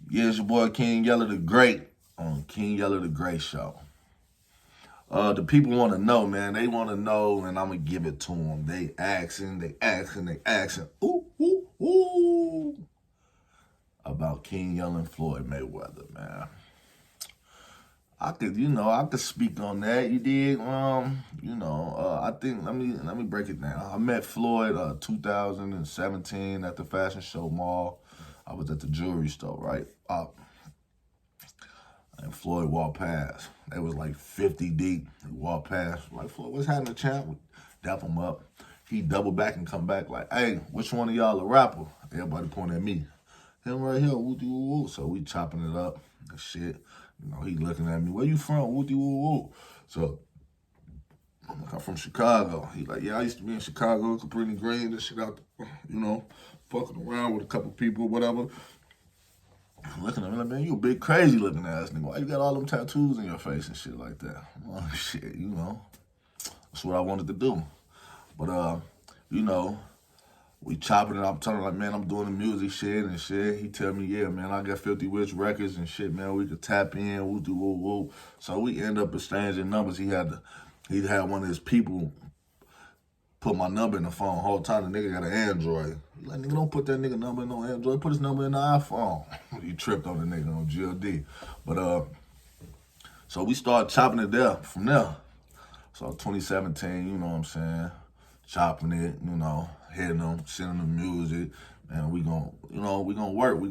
Yeah, it's your boy King Yella the Great on King Yella the Great Show. The people want to know, man. They want to know, and I'm gonna give it to them. They asking. Ooh, ooh, ooh, about King Yella and Floyd Mayweather, man. I could speak on that. You did, I think let me break it down. I met Floyd 2017 at the fashion show mall. I was at the jewelry store, right? And Floyd walked past. They was like 50 deep. He walked past. Like, Floyd, what's happening, champ? We dap him up. He double back and come back like, hey, which one of y'all a rapper? Everybody pointing at me. Him right here, woo woo woo. So we chopping it up and shit. He looking at me. Where you from? Woo woo woo. So I'm like, I'm from Chicago. He like, yeah, I used to be in Chicago, Cabrini Green, this shit out, fucking around with a couple people, whatever. I'm looking at him like, man, you a big crazy looking ass nigga. Why you got all them tattoos in your face and shit like that? Well, shit, that's what I wanted to do. But, we chopping it up, telling him like, man, I'm doing the music shit and shit. He tell me, yeah, man, I got 50 Witch Records and shit, man. We could tap in, woo do woo woo. So we end up exchanging numbers. He had one of his people put my number in the phone the whole time. The nigga got an Android. He like, nigga, don't put that nigga number in no Android. Put his number in the iPhone. He tripped on the nigga on GLD. But, so we started chopping it there from there. So 2017, you know what I'm saying? Chopping it, hitting them, sending them music. And we gonna work.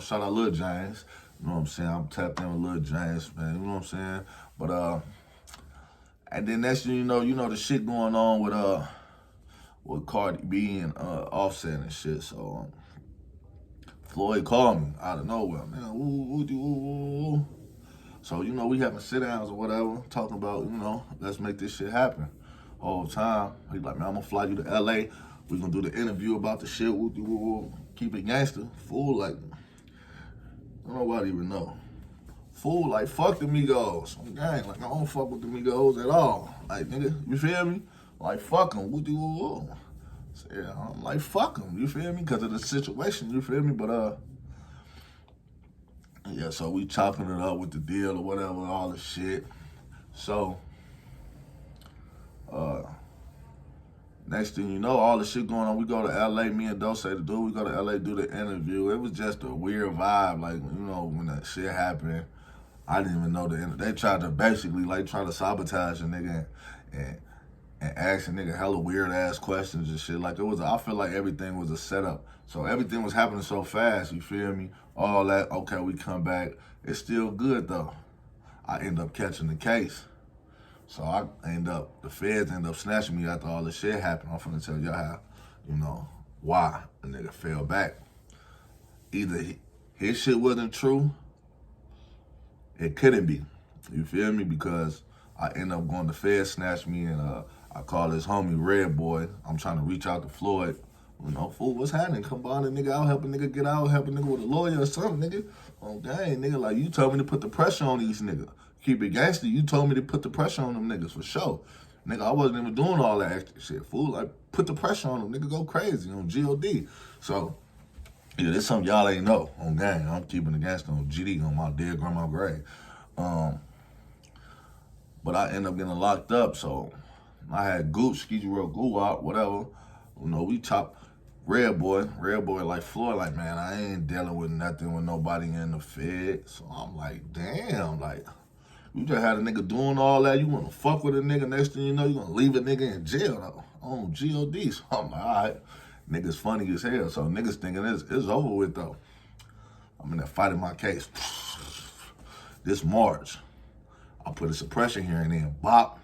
Shout out Lil James. You know what I'm saying? I'm tapped in with Lil James, man. You know what I'm saying? But, and then next thing you know, the shit going on with Cardi B and Offset and shit. So Floyd called me out of nowhere, man. Woo. So we having sit downs or whatever, talking about let's make this shit happen. Whole time he's like, man, I'm gonna fly you to LA. We gonna do the interview about the shit. Woo. Keep it gangster. Fool, like, nobody even know. Fool, like, fuck the Migos. Gang, like, I don't fuck with the Migos at all. Like, nigga, you feel me? Like, fuck them. Woo. So, yeah, I'm like, fuck them. You feel me? Because of the situation, you feel me? But, yeah, so we chopping it up with the deal or whatever, all the shit. So, next thing you know, all the shit going on, we go to LA, me and Dose the dude, we go to LA, do the interview. It was just a weird vibe, like, when that shit happened. I didn't even know they tried to basically try to sabotage a nigga and ask a nigga hella weird ass questions and shit. Like I feel like everything was a setup. So everything was happening so fast, you feel me? All that, okay, we come back. It's still good though. I end up catching the case. So the feds end up snatching me after all this shit happened. I'm finna tell y'all how, why a nigga fell back. Either his shit wasn't true, it couldn't be. You feel me? Because I end up going to Fed snatch me and I call this homie Red Boy. I'm trying to reach out to Floyd. Fool, what's happening? Come on, a nigga, I'll help a nigga get out, help a nigga with a lawyer or something, nigga. Oh, dang, nigga, like you told me to put the pressure on these niggas. Keep it gangster, you told me to put the pressure on them niggas for sure. Nigga, I wasn't even doing all that extra shit, fool. Like, put the pressure on them, nigga, go crazy on GOD. So, yeah, that's something y'all ain't know on gang. I'm keeping the gangster on GD on my dead grandma grave. But I end up getting locked up, so I had Goop, Ski Road, Goo out, whatever. We chopped Red Boy like Floyd, like, man, I ain't dealing with nothing with nobody in the Fed. So I'm like, damn, like, you just had a nigga doing all that. You wanna fuck with a nigga, next thing you know, you gonna leave a nigga in jail, though, on GOD. So I'm like, all right, niggas funny as hell. So niggas thinking it's over with, though. I'm in there fighting my case. This March, I put a suppression hearing in, bop.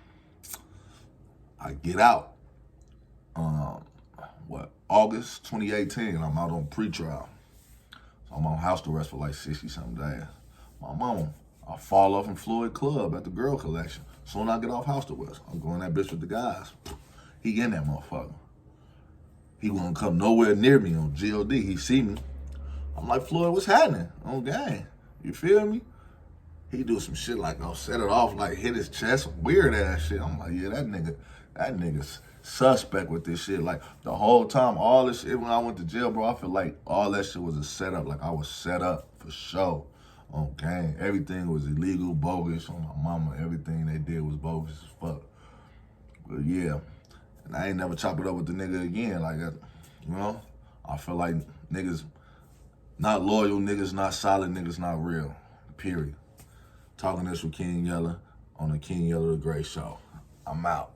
I get out. August 2018, I'm out on pretrial. So I'm on house arrest for like 60-something days. My mama, I fall off in Floyd Club at the girl collection. Soon I get off house arrest, I'm going that bitch with the guys. He in that motherfucker. He won't come nowhere near me on GOD. He see me. I'm like, Floyd, what's happening? On gang. You feel me? He do some shit like, set it off, like hit his chest, some weird ass shit. I'm like, yeah, that nigga's suspect with this shit. Like, the whole time, all this shit, when I went to jail, bro, I feel like all that shit was a setup. Like, I was set up for sure on gang. Everything was illegal, bogus on my mama. Everything they did was bogus as fuck. But yeah, and I ain't never chop it up with the nigga again. Like, you know, I feel like niggas not loyal, niggas not solid, niggas not real. Period. Talking this with King Yella on the King Yella the Great Show. I'm out.